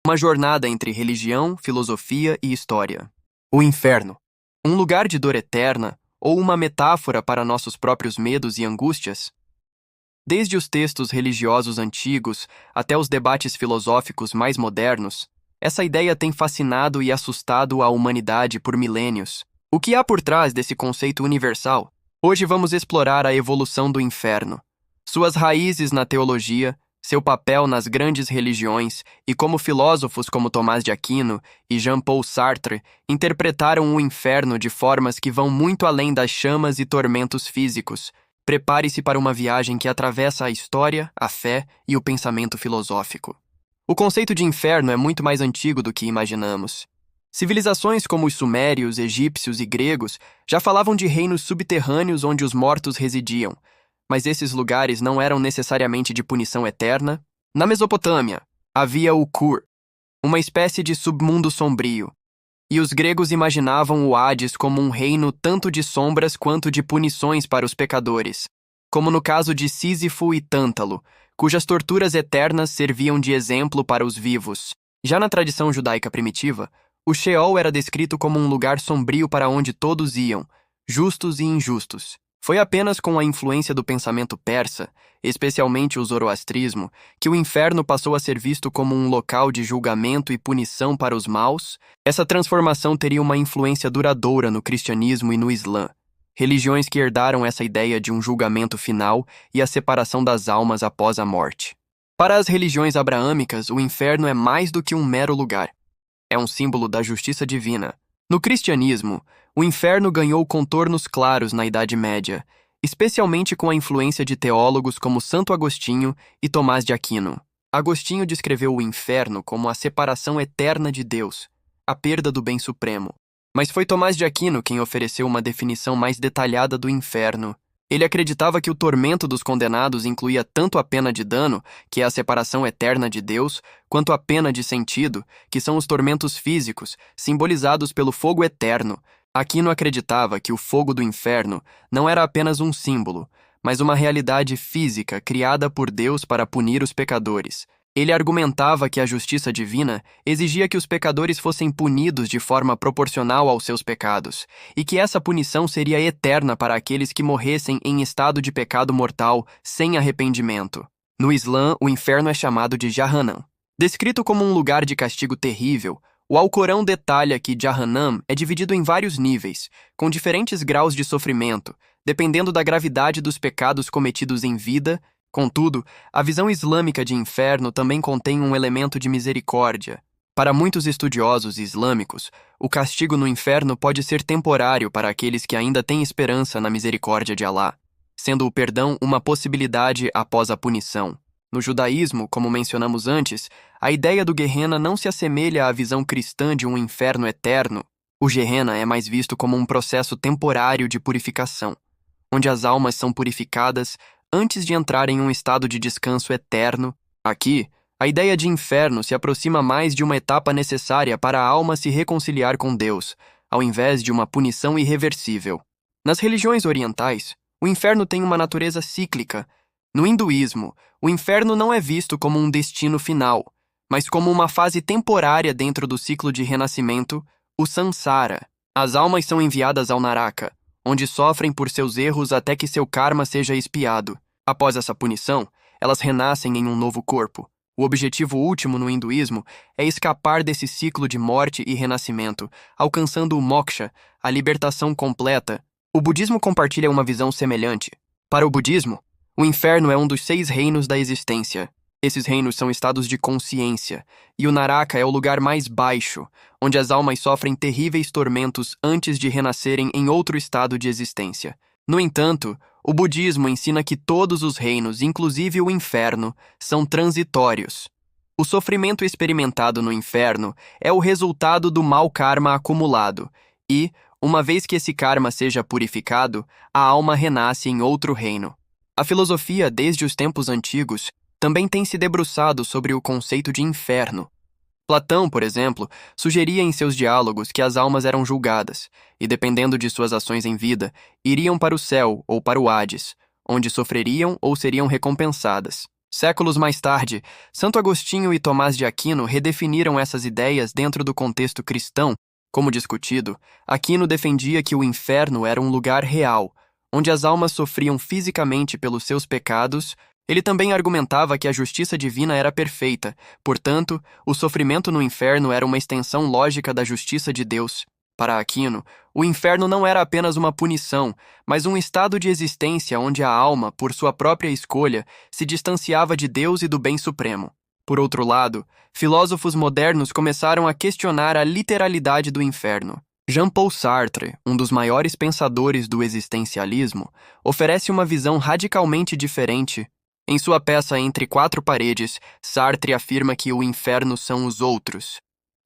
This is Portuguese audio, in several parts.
Uma jornada entre religião, filosofia e história. O inferno. Um lugar de dor eterna ou uma metáfora para nossos próprios medos e angústias? Desde os textos religiosos antigos até os debates filosóficos mais modernos, essa ideia tem fascinado e assustado a humanidade por milênios. O que há por trás desse conceito universal? Hoje vamos explorar a evolução do inferno, suas raízes na teologia, seu papel nas grandes religiões e como filósofos como Tomás de Aquino e Jean-Paul Sartre interpretaram o inferno de formas que vão muito além das chamas e tormentos físicos. Prepare-se para uma viagem que atravessa a história, a fé e o pensamento filosófico. O conceito de inferno é muito mais antigo do que imaginamos. Civilizações como os sumérios, egípcios e gregos já falavam de reinos subterrâneos onde os mortos residiam, mas esses lugares não eram necessariamente de punição eterna. Na Mesopotâmia, havia o Kur, uma espécie de submundo sombrio, e os gregos imaginavam o Hades como um reino tanto de sombras quanto de punições para os pecadores, como no caso de Sísifo e Tântalo, cujas torturas eternas serviam de exemplo para os vivos. Já na tradição judaica primitiva, o Sheol era descrito como um lugar sombrio para onde todos iam, justos e injustos. Foi apenas com a influência do pensamento persa, especialmente o zoroastrismo, que o inferno passou a ser visto como um local de julgamento e punição para os maus. Essa transformação teria uma influência duradoura no cristianismo e no Islã, religiões que herdaram essa ideia de um julgamento final e a separação das almas após a morte. Para as religiões abraâmicas, o inferno é mais do que um mero lugar. É um símbolo da justiça divina. No cristianismo, o inferno ganhou contornos claros na Idade Média, especialmente com a influência de teólogos como Santo Agostinho e Tomás de Aquino. Agostinho descreveu o inferno como a separação eterna de Deus, a perda do bem supremo. Mas foi Tomás de Aquino quem ofereceu uma definição mais detalhada do inferno. Ele acreditava que o tormento dos condenados incluía tanto a pena de dano, que é a separação eterna de Deus, quanto a pena de sentido, que são os tormentos físicos, simbolizados pelo fogo eterno. Aquino acreditava que o fogo do inferno não era apenas um símbolo, mas uma realidade física criada por Deus para punir os pecadores. Ele argumentava que a justiça divina exigia que os pecadores fossem punidos de forma proporcional aos seus pecados, e que essa punição seria eterna para aqueles que morressem em estado de pecado mortal, sem arrependimento. No Islã, o inferno é chamado de Jahannam. Descrito como um lugar de castigo terrível, o Alcorão detalha que Jahannam é dividido em vários níveis, com diferentes graus de sofrimento, dependendo da gravidade dos pecados cometidos em vida. Contudo, a visão islâmica de inferno também contém um elemento de misericórdia. Para muitos estudiosos islâmicos, o castigo no inferno pode ser temporário para aqueles que ainda têm esperança na misericórdia de Alá, sendo o perdão uma possibilidade após a punição. No judaísmo, como mencionamos antes, a ideia do Gehenna não se assemelha à visão cristã de um inferno eterno. O Gehenna é mais visto como um processo temporário de purificação, onde as almas são purificadas antes de entrar em um estado de descanso eterno. Aqui, a ideia de inferno se aproxima mais de uma etapa necessária para a alma se reconciliar com Deus, ao invés de uma punição irreversível. Nas religiões orientais, o inferno tem uma natureza cíclica. No hinduísmo, o inferno não é visto como um destino final, mas como uma fase temporária dentro do ciclo de renascimento, o samsara. As almas são enviadas ao Naraka, onde sofrem por seus erros até que seu karma seja expiado. Após essa punição, elas renascem em um novo corpo. O objetivo último no hinduísmo é escapar desse ciclo de morte e renascimento, alcançando o moksha, a libertação completa. O budismo compartilha uma visão semelhante. Para o budismo, o inferno é um dos 6 reinos da existência. Esses reinos são estados de consciência, e o Naraka é o lugar mais baixo, onde as almas sofrem terríveis tormentos antes de renascerem em outro estado de existência. No entanto, o budismo ensina que todos os reinos, inclusive o inferno, são transitórios. O sofrimento experimentado no inferno é o resultado do mau karma acumulado, e, uma vez que esse karma seja purificado, a alma renasce em outro reino. A filosofia, desde os tempos antigos, também tem se debruçado sobre o conceito de inferno. Platão, por exemplo, sugeria em seus diálogos que as almas eram julgadas, e dependendo de suas ações em vida, iriam para o céu ou para o Hades, onde sofreriam ou seriam recompensadas. Séculos mais tarde, Santo Agostinho e Tomás de Aquino redefiniram essas ideias dentro do contexto cristão. Como discutido, Aquino defendia que o inferno era um lugar real, onde as almas sofriam fisicamente pelos seus pecados. Ele também argumentava que a justiça divina era perfeita, portanto, o sofrimento no inferno era uma extensão lógica da justiça de Deus. Para Aquino, o inferno não era apenas uma punição, mas um estado de existência onde a alma, por sua própria escolha, se distanciava de Deus e do bem supremo. Por outro lado, filósofos modernos começaram a questionar a literalidade do inferno. Jean-Paul Sartre, um dos maiores pensadores do existencialismo, oferece uma visão radicalmente diferente. Em sua peça Entre Quatro Paredes, Sartre afirma que o inferno são os outros.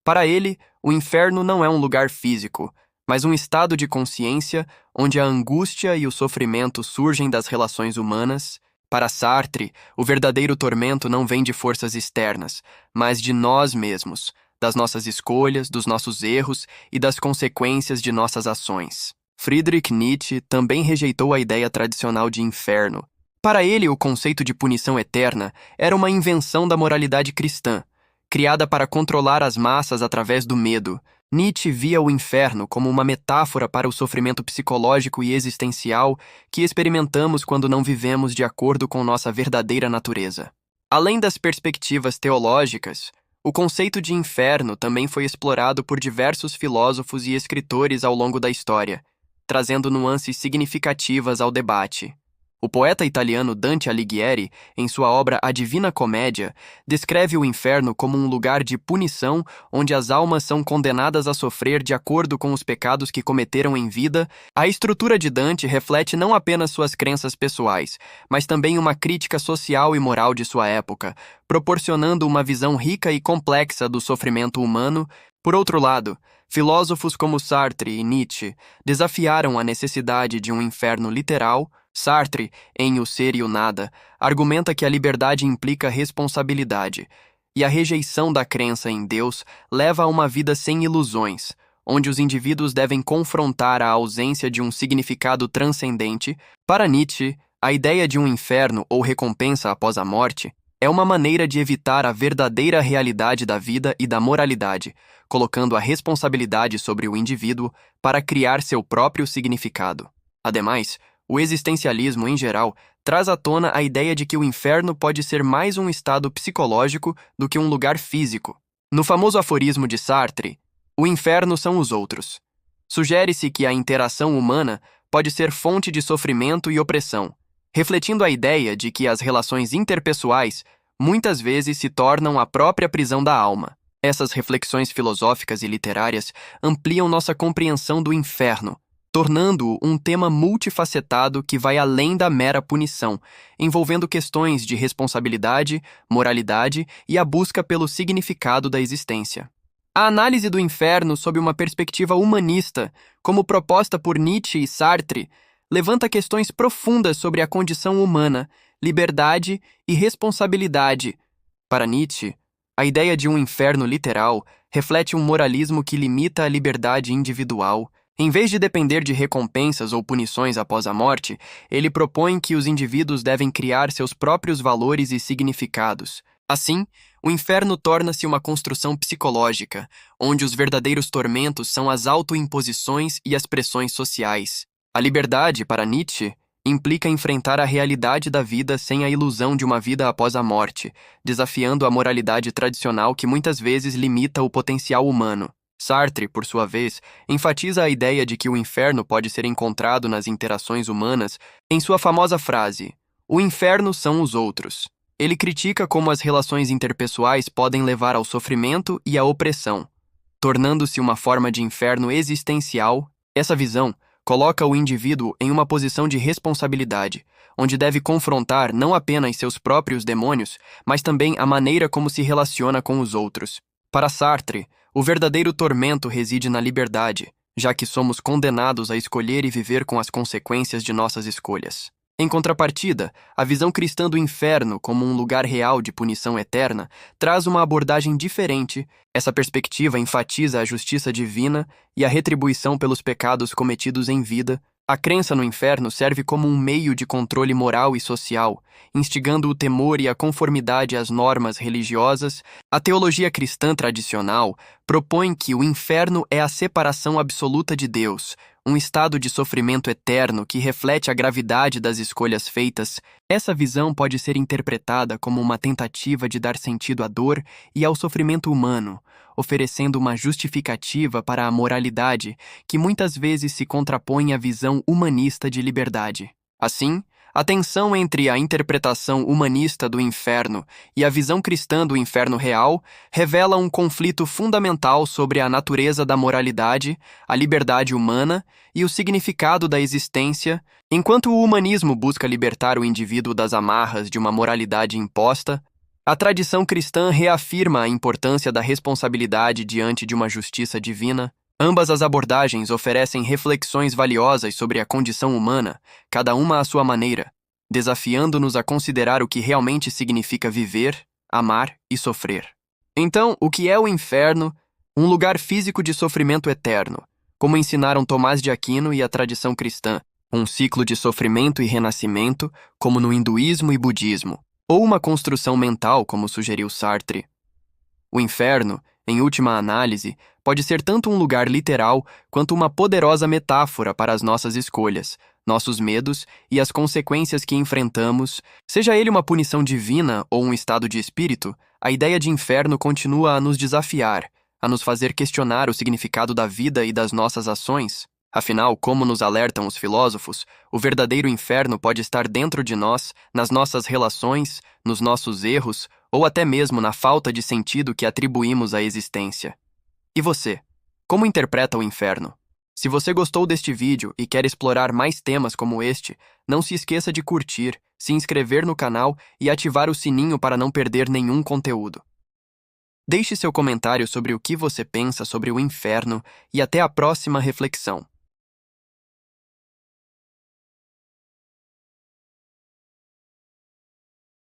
Para ele, o inferno não é um lugar físico, mas um estado de consciência onde a angústia e o sofrimento surgem das relações humanas. Para Sartre, o verdadeiro tormento não vem de forças externas, mas de nós mesmos, das nossas escolhas, dos nossos erros e das consequências de nossas ações. Friedrich Nietzsche também rejeitou a ideia tradicional de inferno. Para ele, o conceito de punição eterna era uma invenção da moralidade cristã, criada para controlar as massas através do medo. Nietzsche via o inferno como uma metáfora para o sofrimento psicológico e existencial que experimentamos quando não vivemos de acordo com nossa verdadeira natureza. Além das perspectivas teológicas, o conceito de inferno também foi explorado por diversos filósofos e escritores ao longo da história, trazendo nuances significativas ao debate. O poeta italiano Dante Alighieri, em sua obra A Divina Comédia, descreve o inferno como um lugar de punição onde as almas são condenadas a sofrer de acordo com os pecados que cometeram em vida. A estrutura de Dante reflete não apenas suas crenças pessoais, mas também uma crítica social e moral de sua época, proporcionando uma visão rica e complexa do sofrimento humano. Por outro lado, filósofos como Sartre e Nietzsche desafiaram a necessidade de um inferno literal. Sartre, em O Ser e o Nada, argumenta que a liberdade implica responsabilidade, e a rejeição da crença em Deus leva a uma vida sem ilusões, onde os indivíduos devem confrontar a ausência de um significado transcendente. Para Nietzsche, a ideia de um inferno ou recompensa após a morte é uma maneira de evitar a verdadeira realidade da vida e da moralidade, colocando a responsabilidade sobre o indivíduo para criar seu próprio significado. Ademais, o existencialismo, em geral, traz à tona a ideia de que o inferno pode ser mais um estado psicológico do que um lugar físico. No famoso aforismo de Sartre, o inferno são os outros. Sugere-se que a interação humana pode ser fonte de sofrimento e opressão, refletindo a ideia de que as relações interpessoais muitas vezes se tornam a própria prisão da alma. Essas reflexões filosóficas e literárias ampliam nossa compreensão do inferno, tornando-o um tema multifacetado que vai além da mera punição, envolvendo questões de responsabilidade, moralidade e a busca pelo significado da existência. A análise do inferno sob uma perspectiva humanista, como proposta por Nietzsche e Sartre, levanta questões profundas sobre a condição humana, liberdade e responsabilidade. Para Nietzsche, a ideia de um inferno literal reflete um moralismo que limita a liberdade individual. Em vez de depender de recompensas ou punições após a morte, ele propõe que os indivíduos devem criar seus próprios valores e significados. Assim, o inferno torna-se uma construção psicológica, onde os verdadeiros tormentos são as autoimposições e as pressões sociais. A liberdade, para Nietzsche, implica enfrentar a realidade da vida sem a ilusão de uma vida após a morte, desafiando a moralidade tradicional que muitas vezes limita o potencial humano. Sartre, por sua vez, enfatiza a ideia de que o inferno pode ser encontrado nas interações humanas em sua famosa frase: "O inferno são os outros". Ele critica como as relações interpessoais podem levar ao sofrimento e à opressão, tornando-se uma forma de inferno existencial. Essa visão coloca o indivíduo em uma posição de responsabilidade, onde deve confrontar não apenas seus próprios demônios, mas também a maneira como se relaciona com os outros. Para Sartre, o verdadeiro tormento reside na liberdade, já que somos condenados a escolher e viver com as consequências de nossas escolhas. Em contrapartida, a visão cristã do inferno como um lugar real de punição eterna traz uma abordagem diferente. Essa perspectiva enfatiza a justiça divina e a retribuição pelos pecados cometidos em vida, A crença no inferno serve como um meio de controle moral e social, instigando o temor e a conformidade às normas religiosas. A teologia cristã tradicional propõe que o inferno é a separação absoluta de Deus, um estado de sofrimento eterno que reflete a gravidade das escolhas feitas. Essa visão pode ser interpretada como uma tentativa de dar sentido à dor e ao sofrimento humano, oferecendo uma justificativa para a moralidade que muitas vezes se contrapõe à visão humanista de liberdade. Assim, a tensão entre a interpretação humanista do inferno e a visão cristã do inferno real revela um conflito fundamental sobre a natureza da moralidade, a liberdade humana e o significado da existência. Enquanto o humanismo busca libertar o indivíduo das amarras de uma moralidade imposta, a tradição cristã reafirma a importância da responsabilidade diante de uma justiça divina. Ambas as abordagens oferecem reflexões valiosas sobre a condição humana, cada uma à sua maneira, desafiando-nos a considerar o que realmente significa viver, amar e sofrer. Então, o que é o inferno? Um lugar físico de sofrimento eterno, como ensinaram Tomás de Aquino e a tradição cristã, um ciclo de sofrimento e renascimento, como no hinduísmo e budismo, ou uma construção mental, como sugeriu Sartre. O inferno, em última análise, pode ser tanto um lugar literal quanto uma poderosa metáfora para as nossas escolhas, nossos medos e as consequências que enfrentamos. Seja ele uma punição divina ou um estado de espírito, a ideia de inferno continua a nos desafiar, a nos fazer questionar o significado da vida e das nossas ações. Afinal, como nos alertam os filósofos, o verdadeiro inferno pode estar dentro de nós, nas nossas relações, nos nossos erros, ou até mesmo na falta de sentido que atribuímos à existência. E você? Como interpreta o inferno? Se você gostou deste vídeo e quer explorar mais temas como este, não se esqueça de curtir, se inscrever no canal e ativar o sininho para não perder nenhum conteúdo. Deixe seu comentário sobre o que você pensa sobre o inferno e até a próxima reflexão.